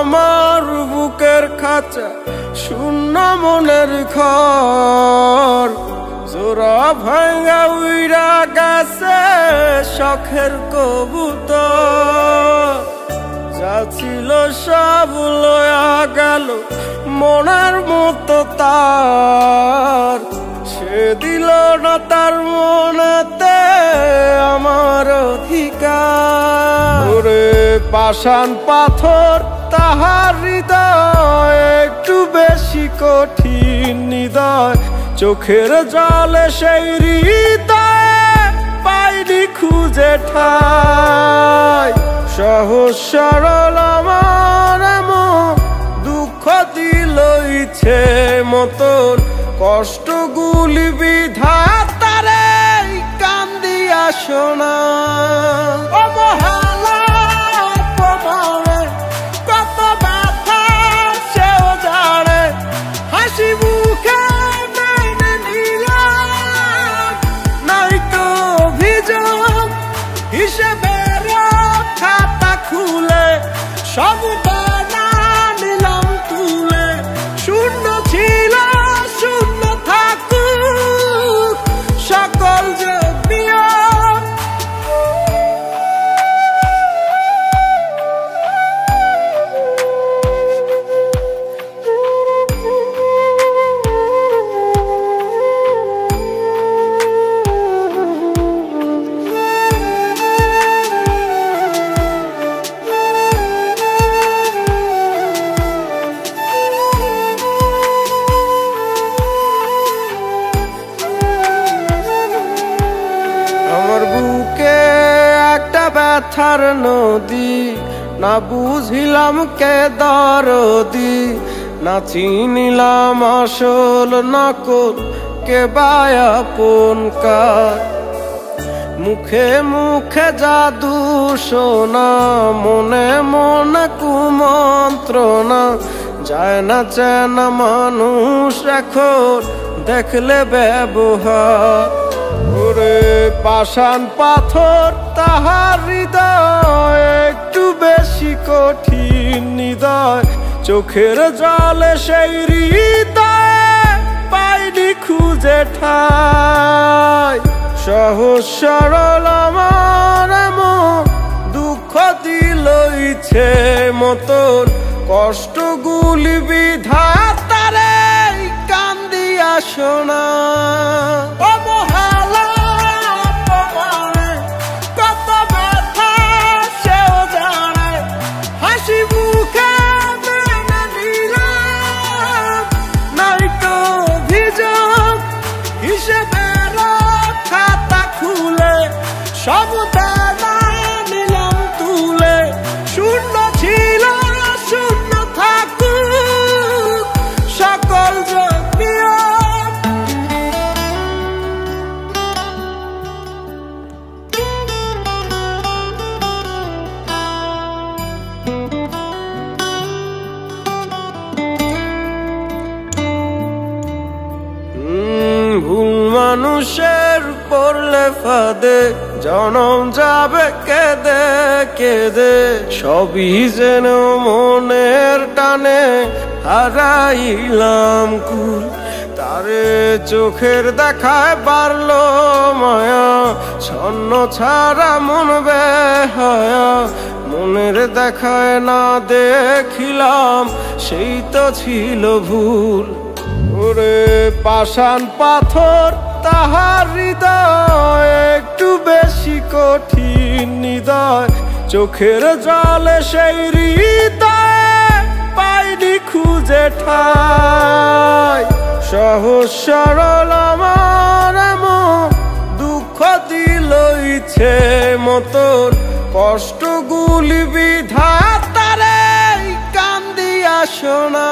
আমার বুকের খাঁচা শূন্য মনের ঘর জোড়া ভাঙা উইরা গেছে শখের কবুতর যা ছিল সব লয়া গেল মনের মতো তার সে দিল না তার মনেতে আমার অধিকার ওরে পাষাণ পাথর তাহার হৃদয় একটু বেশি কঠিন হৃদয় চোখের জলে সেই হৃদয়ে পাইনি খুঁজে ঠাই সহজ সরল আমার মন দুঃখ দিল ইচ্ছে মতন কষ্টগুলি বিধাতারে কান্দিয়া শোনা সব বানা নিলাম তুলে শূন্য ছিল শূন্য থাকুক সকল যজ্ঞ ব্যথার নদী না বুঝিলাম কে দরদি না চিনিলাম আসল নকল কে বায়াপন কার মুখে মুখে জাদু শোনা মনে মনে কুমন্ত্রণা যায় না চেনা মানুষ এখন দেখলে ব্যবহার ওরে পাষাণ পাথর তাহার হৃদয় একটু বেশি কঠিন হৃদয় চোখের জলে সেই হৃদয়ে পাইনি খুঁজে ঠাই সহজ সরল আমার মন দুঃখ দিল ইচ্ছে মতন কষ্টগুলি বিধাতারে কান্দিয়া শোনা সব দানা নিলাম তুলে শূন্য ছিল শূন্য থাকুক সকল যজ্ঞ ভুল মানুষের পড়লে ফাঁদে জনম যাবে কেঁদে কেঁদে সবই যেন মনের টানে হারাইলাম কুল তারে চোখের দেখায় বাড়লো মায়া ছন্ন ছাড়া মন বেহায়া মনের দেখায় না দেখিলাম সেই তো ছিল ভুল ওরে পাষাণ পাথর তাহার হৃদয় একটু বেশি কঠিন হৃদয় চোখের জলে সেই হৃদয়ে পাইনি খুঁজে ঠাই সহজ সরল আমার মন দুঃখ দিল ইচ্ছে মতন কষ্টগুলি বিধাতারে কান্দিয়া শোনা